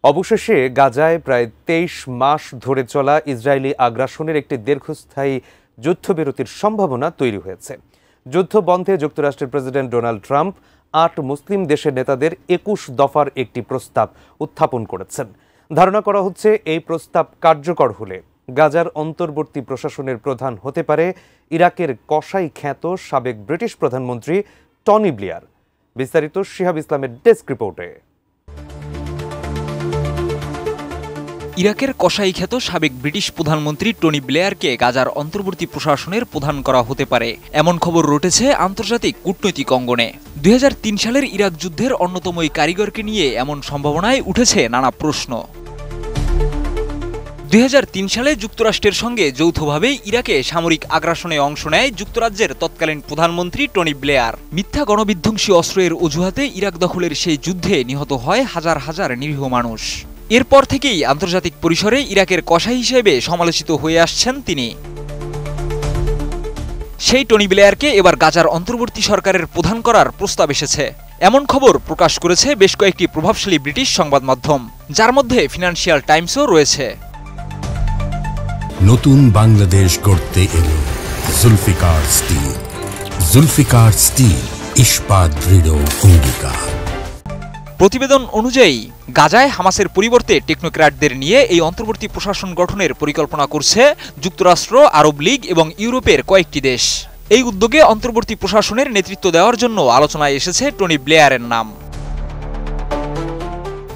অবশেষে গাজায় প্রায় ২৩ মাস ধরে চলা ইসরায়েলি আগ্রাসনের একটি দীর্ঘস্থায়ী যুদ্ধবিরতির সম্ভাবনা তৈরি হয়েছে। যুদ্ধ বন্ধে যুক্তরাষ্ট্রের প্রেসিডেন্ট ডোনাল্ড ট্রাম্প ৮ মুসলিম দেশের নেতাদের ২১ দফার একটি প্রস্তাব উত্থাপন করেছেন। ধারণা করা হচ্ছে এই প্রস্তাব কার্যকর হলে গাজার অন্তর্বর্তী প্রশাসনের প্রধান হতে পারে ইরাকের কসাই খ্যাত সাবেক ব্রিটিশ প্রধানমন্ত্রী টনি ব্লেয়ার। বিস্তারিত শিহাব ইসলামের ডেস্ক রিপোর্টে। ইরাকের কসাই খ্যাত সাবেক ব্রিটিশ প্রধানমন্ত্রী টনি ব্লেয়ারকে গাজার অন্তর্বর্তী প্রশাসনের প্রধান করা হতে পারে, এমন খবর রটেছে আন্তর্জাতিক কূটনৈতিক অঙ্গনে। ২০০৩ সালের ইরাক যুদ্ধের অন্যতম এই কারিগরকে নিয়ে এমন সম্ভাবনায় উঠেছে নানা প্রশ্ন। ২০০৩ সালে যুক্তরাষ্ট্রের সঙ্গে যৌথভাবে ইরাকে সামরিক আগ্রাসনে অংশ নেয় যুক্তরাজ্যের তৎকালীন প্রধানমন্ত্রী টনি ব্লেয়ার। মিথ্যা গণবিধ্বংসী অস্ত্রের অজুহাতে ইরাক দখলের সেই যুদ্ধে নিহত হয় হাজার হাজার নিরীহ মানুষ। এরপর থেকেই আন্তর্জাতিক পরিসরে ইরাকের কসাই হিসেবে সমালোচিত হয়ে আসছেন তিনি। সেই টনি ব্লেয়ারকে এবার গাজার অন্তর্বর্তী সরকারের প্রধান করার প্রস্তাব এসেছে, এমন খবর প্রকাশ করেছে বেশ কয়েকটি প্রভাবশালী ব্রিটিশ সংবাদ মাধ্যম, যার মধ্যে ফিনান্সিয়াল টাইমসও রয়েছে। নতুন বাংলাদেশ গড়তে এলো জুলফিকার স্টিল। জুলফিকার স্টিল, ইস্পাত দৃঢ় অঙ্গীকার। প্রতিবেদন অনুযায়ী গাজায় হামাসের পরিবর্তে টেকনোক্র্যাটদের নিয়ে এই অন্তর্বর্তী প্রশাসন গঠনের পরিকল্পনা করছে যুক্তরাষ্ট্র, আরব লীগ এবং ইউরোপের কয়েকটি দেশ। এই উদ্যোগে অন্তর্বর্তী প্রশাসনের নেতৃত্ব দেওয়ার জন্য আলোচনায় এসেছে টনি ব্লেয়ারের নাম।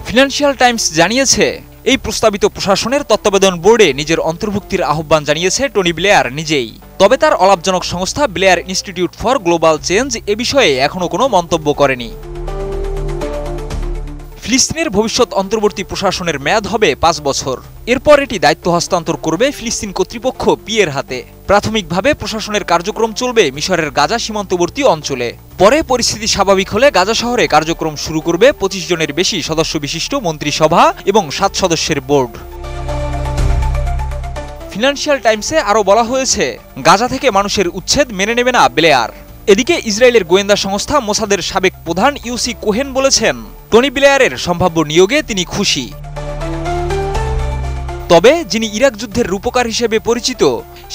ফিনান্সিয়াল টাইমস জানিয়েছে, এই প্রস্তাবিত প্রশাসনের তত্ত্বাবধান বোর্ডে নিজের অন্তর্ভুক্তির আহ্বান জানিয়েছে টনি ব্লেয়ার নিজেই। তবে তার অলাভজনক সংস্থা Blair Institute for Global Change এ বিষয়ে এখনো কোনো মন্তব্য করেনি। ফিলিস্তিনের ভবিষ্যৎ অন্তর্বর্তী প্রশাসনের মেয়াদ হবে ৫ বছর। এরপর এটি দায়িত্ব হস্তান্তর করবে ফিলিস্তিন কর্তৃপক্ষ পিএর হাতে। প্রাথমিকভাবে প্রশাসনের কার্যক্রম চলবে মিশরের গাজা সীমান্তবর্তী অঞ্চলে। পরে পরিস্থিতি স্বাভাবিক হলে গাজা শহরে কার্যক্রম শুরু করবে ২৫ জনের বেশি সদস্য বিশিষ্ট মন্ত্রিসভা এবং ৭ সদস্যের বোর্ড। ফিনান্সিয়াল টাইমসে আরও বলা হয়েছে, গাজা থেকে মানুষের উচ্ছেদ মেনে নেবে না ব্লেয়ার। এদিকে ইসরায়েলের গোয়েন্দা সংস্থা মোসাদের সাবেক প্রধান ইউসি কোহেন বলেছেন, টনি ব্লেয়ারের সম্ভাব্য নিয়োগে তিনি খুশি। তবে যিনি ইরাক যুদ্ধের রূপকার হিসেবে পরিচিত,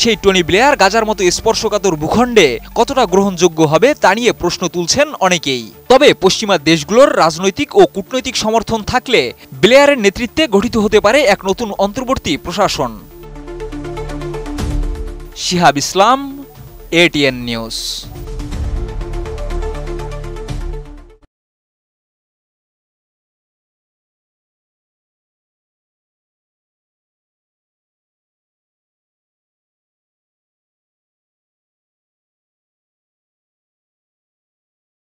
সেই টনি ব্লেয়ার গাজার মতো স্পর্শকাতর ভূখণ্ডে কতটা গ্রহণযোগ্য হবে তা নিয়ে প্রশ্ন তুলছেন অনেকেই। তবে পশ্চিমা দেশগুলোর রাজনৈতিক ও কূটনৈতিক সমর্থন থাকলে ব্লেয়ারের নেতৃত্বে গঠিত হতে পারে এক নতুন অন্তর্বর্তী প্রশাসন। শিহাব ইসলাম, ATN নিউজ।